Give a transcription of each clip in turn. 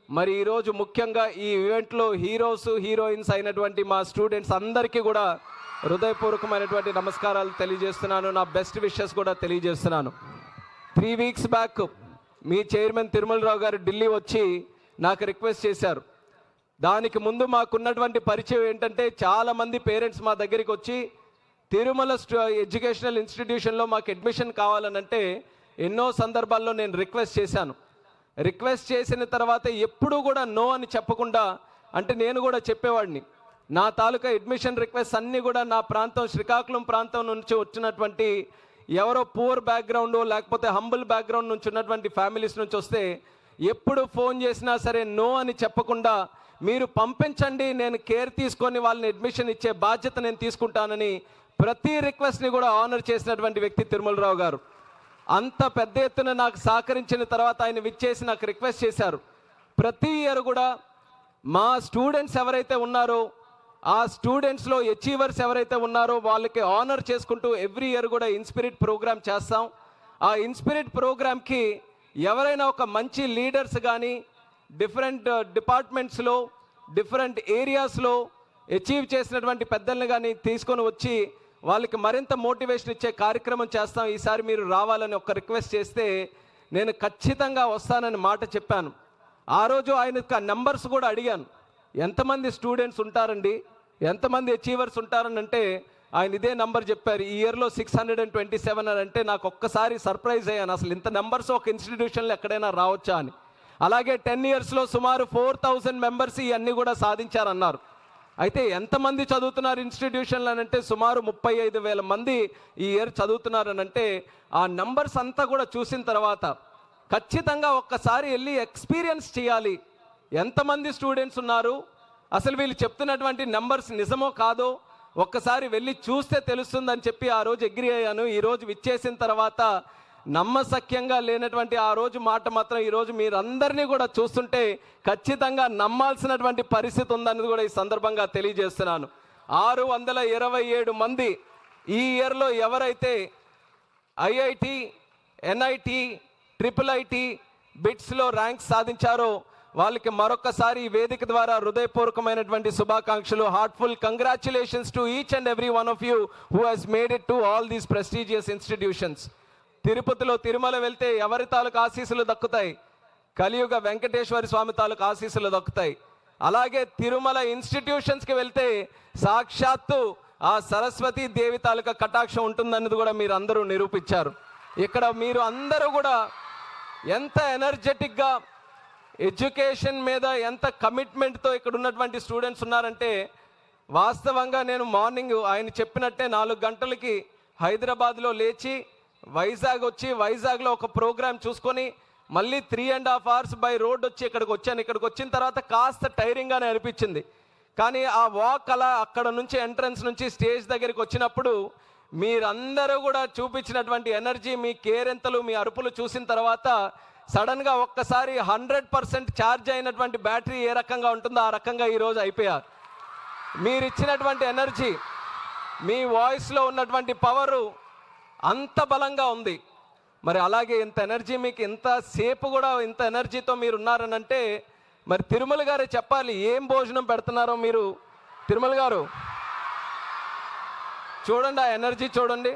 మరి ఈరోజు ముఖ్యంగా ఈ ఈవెంట్లో హీరోస్ హీరోయిన్స్ అయినటువంటి మా స్టూడెంట్స్ అందరికీ కూడా హృదయపూర్వకమైనటువంటి నమస్కారాలు తెలియజేస్తున్నాను. నా బెస్ట్ విషెస్ కూడా తెలియజేస్తున్నాను. 3 వీక్స్ బ్యాక్ మీ చైర్మన్ తిరుమలరావు గారు ఢిల్లీ వచ్చి నాకు రిక్వెస్ట్ చేశారు. దానికి ముందు మాకున్నటువంటి పరిచయం ఏంటంటే, చాలామంది పేరెంట్స్ మా దగ్గరికి వచ్చి తిరుమల ఎడ్యుకేషనల్ ఇన్స్టిట్యూషన్లో మాకు అడ్మిషన్ కావాలనంటే ఎన్నో సందర్భాల్లో నేను రిక్వెస్ట్ చేశాను. రిక్వెస్ట్ చేసిన తర్వాత ఎప్పుడూ కూడా నో అని చెప్పకుండా, అంటే నేను కూడా చెప్పేవాడిని, నా తాలూకా అడ్మిషన్ రిక్వెస్ట్ అన్నీ కూడా నా ప్రాంతం శ్రీకాకుళం ప్రాంతం నుంచి వచ్చినటువంటి ఎవరో పూర్ బ్యాక్గ్రౌండ్ లేకపోతే హంబుల్ బ్యాక్గ్రౌండ్ నుంచి ఉన్నటువంటి ఫ్యామిలీస్ నుంచి వస్తే ఎప్పుడు ఫోన్ చేసినా సరే నో అని చెప్పకుండా, మీరు పంపించండి, నేను కేర్ తీసుకొని వాళ్ళని అడ్మిషన్ ఇచ్చే బాధ్యత నేను తీసుకుంటానని ప్రతి రిక్వెస్ట్ని కూడా ఆనర్ చేసినటువంటి వ్యక్తి తిరుమలరావు గారు. అంత పెద్ద ఎత్తున నాకు సహకరించిన తర్వాత ఆయన విచ్చేసి నాకు రిక్వెస్ట్ చేశారు, ప్రతి ఇయర్ కూడా మా స్టూడెంట్స్ ఎవరైతే ఉన్నారో ఆ స్టూడెంట్స్లో అచీవర్స్ ఎవరైతే ఉన్నారో వాళ్ళకి ఆనర్ చేసుకుంటూ ఎవ్రీ ఇయర్ కూడా ఇన్స్పిరిట్ ప్రోగ్రామ్ చేస్తాం. ఆ ఇన్స్పిరిట్ ప్రోగ్రామ్కి ఎవరైనా ఒక మంచి లీడర్స్ కానీ డిఫరెంట్ డిపార్ట్మెంట్స్లో డిఫరెంట్ ఏరియాస్లో అచీవ్ చేసినటువంటి పెద్దల్ని కానీ తీసుకొని వచ్చి వాళ్ళకి మరింత మోటివేషన్ ఇచ్చే కార్యక్రమం చేస్తాం. ఈసారి మీరు రావాలని ఒక రిక్వెస్ట్ చేస్తే నేను ఖచ్చితంగా వస్తానని మాట చెప్పాను. ఆ రోజు ఆయనకు ఆ నెంబర్స్ కూడా అడిగాను, ఎంతమంది స్టూడెంట్స్ ఉంటారండి, ఎంతమంది అచీవర్స్ ఉంటారని అంటే ఆయన ఇదే నెంబర్ చెప్పారు. ఈ ఇయర్లో 627 అని అంటే నాకు ఒక్కసారి సర్ప్రైజ్ అయ్యాను, అసలు ఇంత నెంబర్స్ ఒక ఇన్స్టిట్యూషన్లో ఎక్కడైనా రావచ్చా అని. అలాగే 10 ఇయర్స్లో సుమారు 4000 మెంబర్స్ ఇవన్నీ కూడా సాధించారన్నారు. అయితే ఎంతమంది చదువుతున్నారు ఇన్స్టిట్యూషన్లు అని అంటే సుమారు 35,000 మంది ఈ ఇయర్ చదువుతున్నారనంటే ఆ నెంబర్స్ అంతా కూడా చూసిన తర్వాత ఖచ్చితంగా ఒక్కసారి వెళ్ళి ఎక్స్పీరియన్స్ చేయాలి, ఎంతమంది స్టూడెంట్స్ ఉన్నారు, అసలు వీళ్ళు చెప్తున్నటువంటి నెంబర్స్ నిజమో కాదో ఒక్కసారి వెళ్ళి చూస్తే తెలుస్తుందని చెప్పి ఆ రోజు అగ్రీ అయ్యాను. ఈరోజు విచ్చేసిన తర్వాత నమ్మశక్యంగా లేనటువంటి ఆ రోజు మాట మాత్రం ఈరోజు మీరందరినీ కూడా చూస్తుంటే ఖచ్చితంగా నమ్మాల్సినటువంటి పరిస్థితి ఉందని కూడా ఈ సందర్భంగా తెలియజేస్తున్నాను. 627 మంది ఈ ఇయర్లో ఎవరైతే ఐఐటి, ఎన్ఐటి, IIIT, బిట్స్లో ర్యాంక్స్ సాధించారో వాళ్ళకి మరొకసారి ఈ వేదిక ద్వారా హృదయపూర్వకమైనటువంటి శుభాకాంక్షలు. Heartful congratulations to each and every one of you who has made it to all these prestigious institutions. తిరుపతిలో తిరుమల వెళ్తే ఎవరి తాలూకు ఆశీస్సులు దక్కుతాయి? కలియుగ వెంకటేశ్వర స్వామి తాలూకు ఆశీస్సులు దక్కుతాయి. అలాగే తిరుమల ఇన్స్టిట్యూషన్స్కి వెళ్తే సాక్షాత్తు ఆ సరస్వతీ దేవి తాలూకా కటాక్షం ఉంటుందన్నది కూడా మీరు అందరూ నిరూపించారు. ఇక్కడ మీరు అందరూ కూడా ఎంత ఎనర్జెటిక్గా ఎడ్యుకేషన్ మీద ఎంత కమిట్మెంట్తో ఇక్కడ ఉన్నటువంటి స్టూడెంట్స్ ఉన్నారంటే, వాస్తవంగా నేను మార్నింగ్ ఆయన చెప్పినట్టే 4 గంటలకి హైదరాబాద్లో లేచి వైజాగ్ వచ్చి వైజాగ్లో ఒక ప్రోగ్రామ్ చూసుకొని మళ్ళీ 3.5 hours బై రోడ్ వచ్చి ఇక్కడికి వచ్చాను. ఇక్కడికి వచ్చిన తర్వాత కాస్త టైరింగ్గానే అనిపించింది, కానీ ఆ వాక్ అలా అక్కడ నుంచి ఎంట్రన్స్ నుంచి స్టేజ్ దగ్గరికి వచ్చినప్పుడు మీరందరూ కూడా చూపించినటువంటి ఎనర్జీ, మీ కేరెంతలు, మీ అరుపులు చూసిన తర్వాత సడన్గా ఒక్కసారి 100% ఛార్జ్ అయినటువంటి బ్యాటరీ ఏ రకంగా ఉంటుందో ఆ రకంగా ఈరోజు అయిపోయారు. మీరు ఇచ్చినటువంటి ఎనర్జీ, మీ వాయిస్లో ఉన్నటువంటి పవరు అంత బలంగా ఉంది. మరి అలాగే ఇంత ఎనర్జీ మీకు ఇంతసేపు కూడా ఇంత ఎనర్జీతో మీరు ఉన్నారనంటే మరి తిరుమల గారే చెప్పాలి ఏం భోజనం పెడుతున్నారో మీరు. తిరుమల గారు చూడండి, ఆ ఎనర్జీ చూడండి.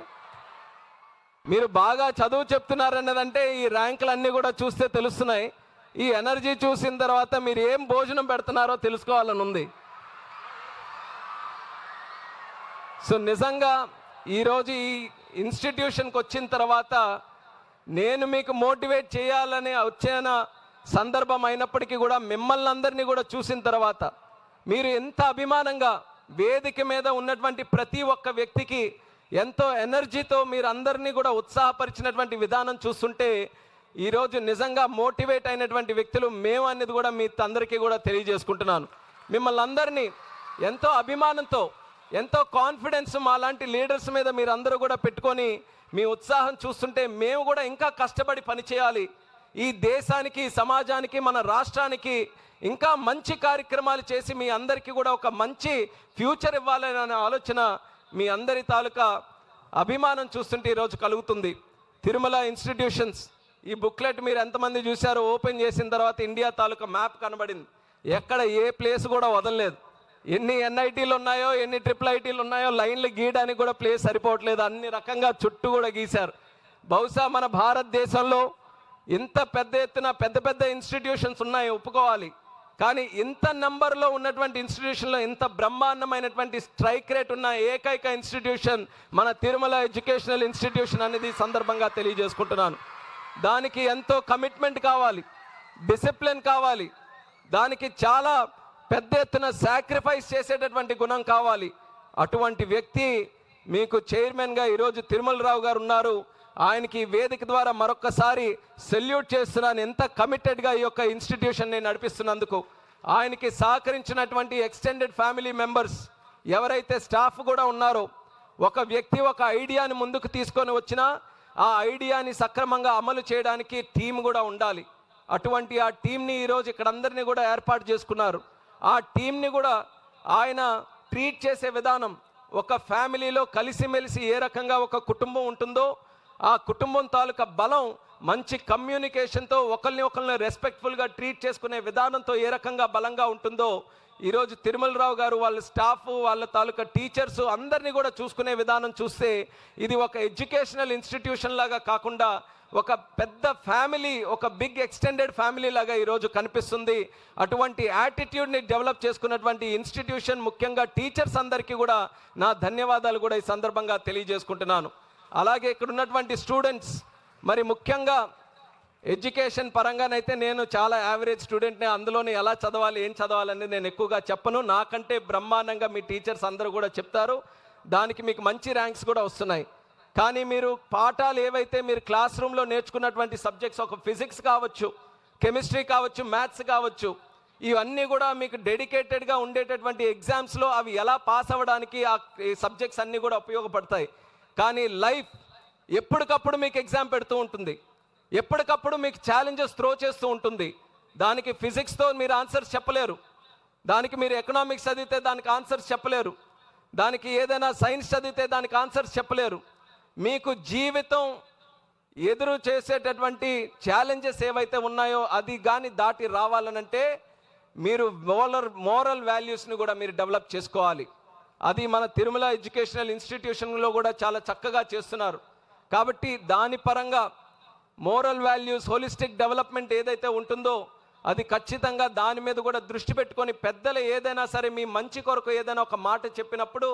మీరు బాగా చదువు చెప్తున్నారన్నదంటే ఈ ర్యాంకులన్నీ కూడా చూస్తే తెలుస్తున్నాయి. ఈ ఎనర్జీ చూసిన తర్వాత మీరు ఏం భోజనం పెడుతున్నారో తెలుసుకోవాలని ఉంది. సో నిజంగా ఈరోజు ఈ ఇన్స్టిట్యూషన్కి వచ్చిన తర్వాత నేను మీకు మోటివేట్ చేయాలని వచ్చిన సందర్భం అయినప్పటికీ కూడా మిమ్మల్ని అందరినీ కూడా చూసిన తర్వాత మీరు ఎంత అభిమానంగా వేదిక మీద ఉన్నటువంటి ప్రతి ఒక్క వ్యక్తికి ఎంతో ఎనర్జీతో మీరు అందరినీ కూడా ఉత్సాహపరిచినటువంటి విధానం చూస్తుంటే ఈరోజు నిజంగా మోటివేట్ అయినటువంటి వ్యక్తులు మేము అనేది కూడా మీ అందరికీ కూడా తెలియజేసుకుంటున్నాను. మిమ్మల్ని అందరినీ ఎంతో అభిమానంతో ఎంతో కాన్ఫిడెన్స్ మా లాంటి లీడర్స్ మీద మీరు అందరూ కూడా పెట్టుకొని మీ ఉత్సాహం చూస్తుంటే మేము కూడా ఇంకా కష్టపడి పనిచేయాలి, ఈ దేశానికి, సమాజానికి, మన రాష్ట్రానికి ఇంకా మంచి కార్యక్రమాలు చేసి మీ అందరికీ కూడా ఒక మంచి ఫ్యూచర్ ఇవ్వాలనే ఆలోచన మీ అందరి తాలూకా అభిమానం చూస్తుంటే ఈరోజు కలుగుతుంది. తిరుమల ఇన్స్టిట్యూషన్స్ ఈ బుక్లెట్ మీరు ఎంతమంది చూశారో, ఓపెన్ చేసిన తర్వాత ఇండియా తాలూకా మ్యాప్ కనబడింది. ఎక్కడ ఏ ప్లేస్ కూడా వదలలేదు. ఎన్ని ఎన్ఐటీలు ఉన్నాయో, ఎన్ని ట్రిపుల్ ఐటీలు ఉన్నాయో, లైన్లు గీయడానికి కూడా ప్లేస్ సరిపోవట్లేదు. అన్ని రకంగా చుట్టూ కూడా గీశారు. బహుశా మన భారతదేశంలో ఇంత పెద్ద ఎత్తున పెద్ద పెద్ద ఇన్స్టిట్యూషన్స్ ఉన్నాయి, ఒప్పుకోవాలి. కానీ ఇంత నెంబర్లో ఉన్నటువంటి ఇన్స్టిట్యూషన్లో ఇంత బ్రహ్మాండమైనటువంటి స్ట్రైక్ రేట్ ఉన్న ఏకైక ఇన్స్టిట్యూషన్ మన తిరుమల ఎడ్యుకేషనల్ ఇన్స్టిట్యూషన్ అనేది సందర్భంగా తెలియజేసుకుంటున్నాను. దానికి ఎంతో కమిట్మెంట్ కావాలి, డిసిప్లిన్ కావాలి, దానికి చాలా పెద్ద ఎత్తున సాక్రిఫైస్ చేసేటటువంటి గుణం కావాలి. అటువంటి వ్యక్తి మీకు చైర్మన్గా ఈరోజు తిరుమలరావు గారు ఉన్నారు. ఆయనకి వేదిక ద్వారా మరొక్కసారి సెల్యూట్ చేస్తున్నాను. ఎంత కమిటెడ్గా ఈ యొక్క ఇన్స్టిట్యూషన్ని నడిపిస్తున్నందుకు. ఆయనకి సహకరించినటువంటి ఎక్స్టెండెడ్ ఫ్యామిలీ మెంబర్స్ ఎవరైతే స్టాఫ్ కూడా ఉన్నారో, ఒక వ్యక్తి ఒక ఐడియాని ముందుకు తీసుకొని వచ్చినా ఆ ఐడియాని సక్రమంగా అమలు చేయడానికి టీం కూడా ఉండాలి. అటువంటి ఆ టీంని ఈరోజు ఇక్కడ అందరినీ కూడా ఏర్పాటు చేసుకున్నారు. ఆ టీంని కూడా ఆయన ట్రీట్ చేసే విధానం, ఒక ఫ్యామిలీలో కలిసిమెలిసి ఏ రకంగా ఒక కుటుంబం ఉంటుందో, ఆ కుటుంబం తాలూకా బలం మంచి కమ్యూనికేషన్తో, ఒకరిని రెస్పెక్ట్ఫుల్గా ట్రీట్ చేసుకునే విధానంతో ఏ రకంగా బలంగా ఉంటుందో, ఈరోజు తిరుమలరావు గారు వాళ్ళ స్టాఫ్, వాళ్ళ తాలూకా టీచర్స్ అందరినీ కూడా చూసుకునే విధానం చూస్తే ఇది ఒక ఎడ్యుకేషనల్ ఇన్స్టిట్యూషన్ లాగా కాకుండా ఒక పెద్ద ఫ్యామిలీ, ఒక బిగ్ ఎక్స్టెండెడ్ ఫ్యామిలీ లాగా ఈరోజు కనిపిస్తుంది. అటువంటి యాటిట్యూడ్ని డెవలప్ చేసుకున్నటువంటి ఇన్స్టిట్యూషన్, ముఖ్యంగా టీచర్స్ అందరికీ కూడా నా ధన్యవాదాలు కూడా ఈ సందర్భంగా తెలియజేసుకుంటున్నాను. అలాగే ఇక్కడ ఉన్నటువంటి స్టూడెంట్స్, మరి ముఖ్యంగా ఎడ్యుకేషన్ పరంగానైతే నేను చాలా యావరేజ్ స్టూడెంట్ని. అందులోని ఎలా చదవాలి, ఏం చదవాలనేది నేను ఎక్కువగా చెప్పను. నాకంటే బ్రహ్మాండంగా మీ టీచర్స్ అందరూ కూడా చెప్తారు. దానికి మీకు మంచి ర్యాంక్స్ కూడా వస్తున్నాయి. కానీ మీరు పాఠాలు ఏవైతే మీరు క్లాస్ రూమ్లో నేర్చుకున్నటువంటి సబ్జెక్ట్స్, ఒక ఫిజిక్స్ కావచ్చు, కెమిస్ట్రీ కావచ్చు, మ్యాథ్స్ కావచ్చు, ఇవన్నీ కూడా మీకు డెడికేటెడ్గా ఉండేటటువంటి ఎగ్జామ్స్లో అవి ఎలా పాస్ అవ్వడానికి ఆ సబ్జెక్ట్స్ అన్నీ కూడా ఉపయోగపడతాయి. కానీ లైఫ్ ఎప్పటికప్పుడు మీకు ఎగ్జామ్ పెడుతూ ఉంటుంది, ఎప్పటికప్పుడు మీకు ఛాలెంజెస్ త్రో చేస్తూ ఉంటుంది. దానికి ఫిజిక్స్తో మీరు ఆన్సర్స్ చెప్పలేరు, దానికి మీరు ఎకనామిక్స్ చదివితే దానికి ఆన్సర్స్ చెప్పలేరు, దానికి ఏదైనా సైన్స్ చదివితే దానికి ఆన్సర్స్ చెప్పలేరు. మీకు జీవితం ఎదురు చేసేటటువంటి ఛాలెంజెస్ ఏవైతే ఉన్నాయో అది కానీ దాటి రావాలనంటే మీరు మోరల్ వాల్యూస్ని కూడా మీరు డెవలప్ చేసుకోవాలి. అది మన తిరుమల ఎడ్యుకేషనల్ ఇన్స్టిట్యూషన్లో కూడా చాలా చక్కగా చేస్తున్నారు. కాబట్టి దాని పరంగా మోరల్ వాల్యూస్, హోలిస్టిక్ డెవలప్మెంట్ ఏదైతే ఉంటుందో అది ఖచ్చితంగా దాని మీద కూడా దృష్టి పెట్టుకొని పెద్దలు ఏదైనా సరే మీ మంచి కొరకు ఏదైనా ఒక మాట చెప్పినప్పుడు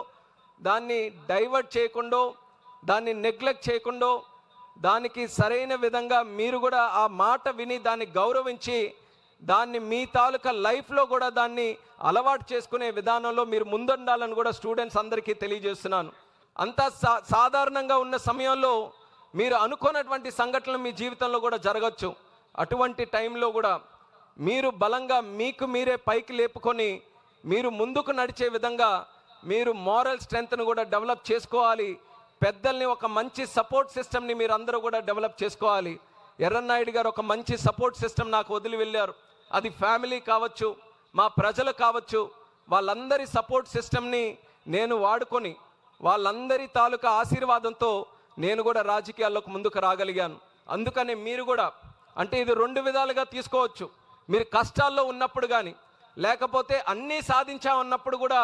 దాన్ని డైవర్ట్ చేయకుండా, దాన్ని నెగ్లెక్ట్ చేయకుండా, దానికి సరైన విధంగా మీరు కూడా ఆ మాట విని దాన్ని గౌరవించి దాన్ని మీ తాలూకా లైఫ్లో కూడా దాన్ని అలవాటు చేసుకునే విధానంలో మీరు ముందుండాలని కూడా స్టూడెంట్స్ అందరికీ తెలియజేస్తున్నాను. అంతా సాధారణంగా ఉన్న సమయంలో మీరు అనుకోనటువంటి సంఘటనలు మీ జీవితంలో కూడా జరగచ్చు. అటువంటి టైంలో కూడా మీరు బలంగా మీకు మీరే పైకి లేపుకొని మీరు ముందుకు నడిచే విధంగా మీరు మోరల్ స్ట్రెంగ్త్ను కూడా డెవలప్ చేసుకోవాలి. పెద్దల్ని ఒక మంచి సపోర్ట్ సిస్టమ్ని మీరు అందరూ కూడా డెవలప్ చేసుకోవాలి. ఎర్రన్నాయుడు గారు ఒక మంచి సపోర్ట్ సిస్టమ్ నాకు వదిలి వెళ్ళారు. అది ఫ్యామిలీ కావచ్చు, మా ప్రజలు కావచ్చు, వాళ్ళందరి సపోర్ట్ సిస్టమ్ని నేను వాడుకొని వాళ్ళందరి తాలూకా ఆశీర్వాదంతో నేను కూడా రాజకీయాల్లోకి ముందుకు రాగలిగాను. అందుకని మీరు కూడా, అంటే ఇది రెండు విధాలుగా తీసుకోవచ్చు. మీరు కష్టాల్లో ఉన్నప్పుడు కానీ, లేకపోతే అన్నీ సాధించామన్నప్పుడు కూడా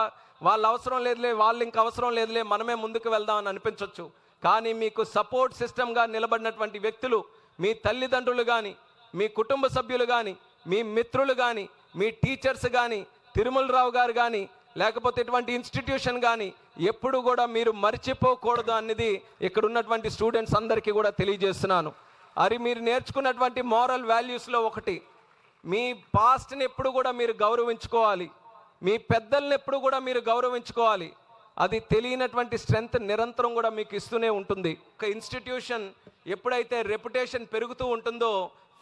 వాళ్ళ అవసరం లేదులే, వాళ్ళు ఇంక అవసరం లేదులే, మనమే ముందుకు వెళ్దామని అనిపించవచ్చు. కానీ మీకు సపోర్ట్ సిస్టమ్గా నిలబడినటువంటి వ్యక్తులు మీ తల్లిదండ్రులు కానీ, మీ కుటుంబ సభ్యులు కానీ, మీ మిత్రులు కానీ, మీ టీచర్స్ కానీ, తిరుమలరావు గారు కానీ, లేకపోతే ఇటువంటి ఇన్స్టిట్యూషన్ కానీ ఎప్పుడు కూడా మీరు మర్చిపోకూడదు అనేది ఇక్కడ ఉన్నటువంటి స్టూడెంట్స్ అందరికీ కూడా తెలియజేస్తున్నాను. అది మీరు నేర్చుకున్నటువంటి మోరల్ వాల్యూస్లో ఒకటి, మీ పాస్ట్ని ఎప్పుడు కూడా మీరు గౌరవించుకోవాలి, మీ పెద్దల్ని ఎప్పుడు కూడా మీరు గౌరవించుకోవాలి. అది తెలియనటువంటి స్ట్రెంగ్త్ నిరంతరం కూడా మీకు ఇస్తూనే ఉంటుంది. ఒక ఇన్స్టిట్యూషన్ ఎప్పుడైతే రెప్యుటేషన్ పెరుగుతూ ఉంటుందో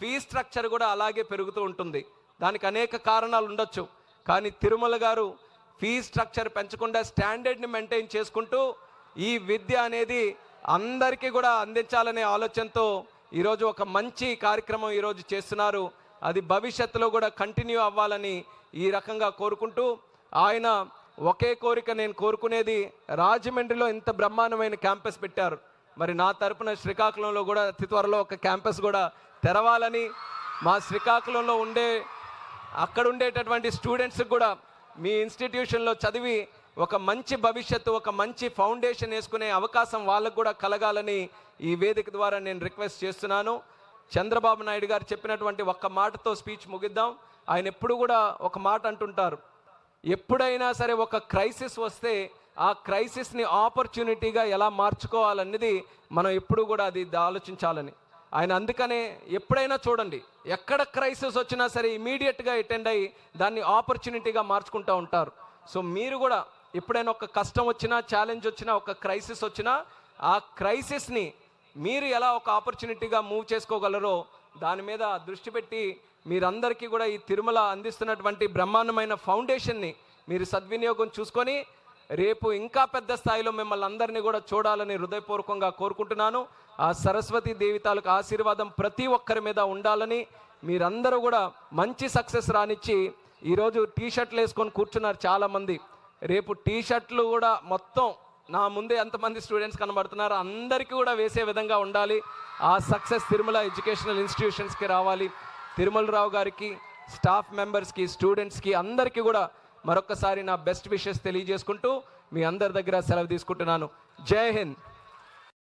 ఫీ స్ట్రక్చర్ కూడా అలాగే పెరుగుతూ ఉంటుంది. దానికి అనేక కారణాలు ఉండొచ్చు. కానీ తిరుమల గారు ఫీ స్ట్రక్చర్ పెంచకుండా స్టాండర్డ్ని మెయింటైన్ చేసుకుంటూ ఈ విద్య అనేది అందరికీ కూడా అందించాలనే ఆలోచనతో ఈరోజు ఒక మంచి కార్యక్రమం ఈరోజు చేస్తున్నారు. అది భవిష్యత్తులో కూడా కంటిన్యూ అవ్వాలని ఈ రకంగా కోరుకుంటూ, ఆయన ఒకే కోరిక నేను కోరుకునేది, రాజమండ్రిలో ఇంత బ్రహ్మాండమైన క్యాంపస్ పెట్టారు, మరి నా తరపున శ్రీకాకుళంలో కూడా అతి త్వరలో ఒక క్యాంపస్ కూడా తెరవాలని, మా శ్రీకాకుళంలో అక్కడ ఉండేటటువంటి స్టూడెంట్స్కి కూడా మీ ఇన్స్టిట్యూషన్లో చదివి ఒక మంచి భవిష్యత్తు, ఒక మంచి ఫౌండేషన్ వేసుకునే అవకాశం వాళ్ళకు కూడా కలగాలని ఈ వేదిక ద్వారా నేను రిక్వెస్ట్ చేస్తున్నాను. చంద్రబాబు నాయుడు గారు చెప్పినటువంటి ఒక్క మాటతో స్పీచ్ ముగిద్దాం. ఆయన ఎప్పుడు కూడా ఒక మాట అంటుంటారు, ఎప్పుడైనా సరే ఒక క్రైసిస్ వస్తే ఆ క్రైసిస్ని ఆపర్చునిటీగా ఎలా మార్చుకోవాలన్నది మనం ఎప్పుడు కూడా అది ఆలోచించాలని ఆయన అందుకనే ఎప్పుడైనా చూడండి, ఎక్కడ క్రైసిస్ వచ్చినా సరే ఇమీడియట్గా అటెండ్ అయ్యి దాన్ని ఆపర్చునిటీగా మార్చుకుంటూ ఉంటారు. సో మీరు కూడా ఎప్పుడైనా ఒక కష్టం వచ్చినా, ఛాలెంజ్ వచ్చినా, ఒక క్రైసిస్ వచ్చినా ఆ క్రైసిస్ని మీరు ఎలా ఒక ఆపర్చునిటీగా మూవ్ చేసుకోగలరో దాని మీద దృష్టి పెట్టి మీరందరికీ కూడా ఈ తిరుమల అందిస్తున్నటువంటి బ్రహ్మాండమైన ఫౌండేషన్ని మీరు సద్వినియోగం చూసుకొని రేపు ఇంకా పెద్ద స్థాయిలో మిమ్మల్ని అందరినీ కూడా చూడాలని హృదయపూర్వకంగా కోరుకుంటున్నాను. ఆ సరస్వతి దేవి తాలూకు ఆశీర్వాదం ప్రతి ఒక్కరి మీద ఉండాలని, మీరందరూ కూడా మంచి సక్సెస్ రానిచ్చి, ఈరోజు టీషర్ట్లు వేసుకొని కూర్చున్నారు చాలామంది, రేపు టీషర్ట్లు కూడా మొత్తం నా ముందే ఎంతమంది స్టూడెంట్స్ కనబడుతున్నారు అందరికీ కూడా వేసే విధంగా ఉండాలి. ఆ సక్సెస్ తిరుమల ఎడ్యుకేషనల్ ఇన్స్టిట్యూషన్స్కి రావాలి. తిరుమలరావు గారికి, స్టాఫ్ మెంబర్స్కి, స్టూడెంట్స్కి అందరికీ కూడా మరొకసారి నా బెస్ట్ విషెస్ తెలియజేసుకుంటూ మీ అందరి దగ్గర సెలవు తీసుకుంటున్నాను. జై హింద్.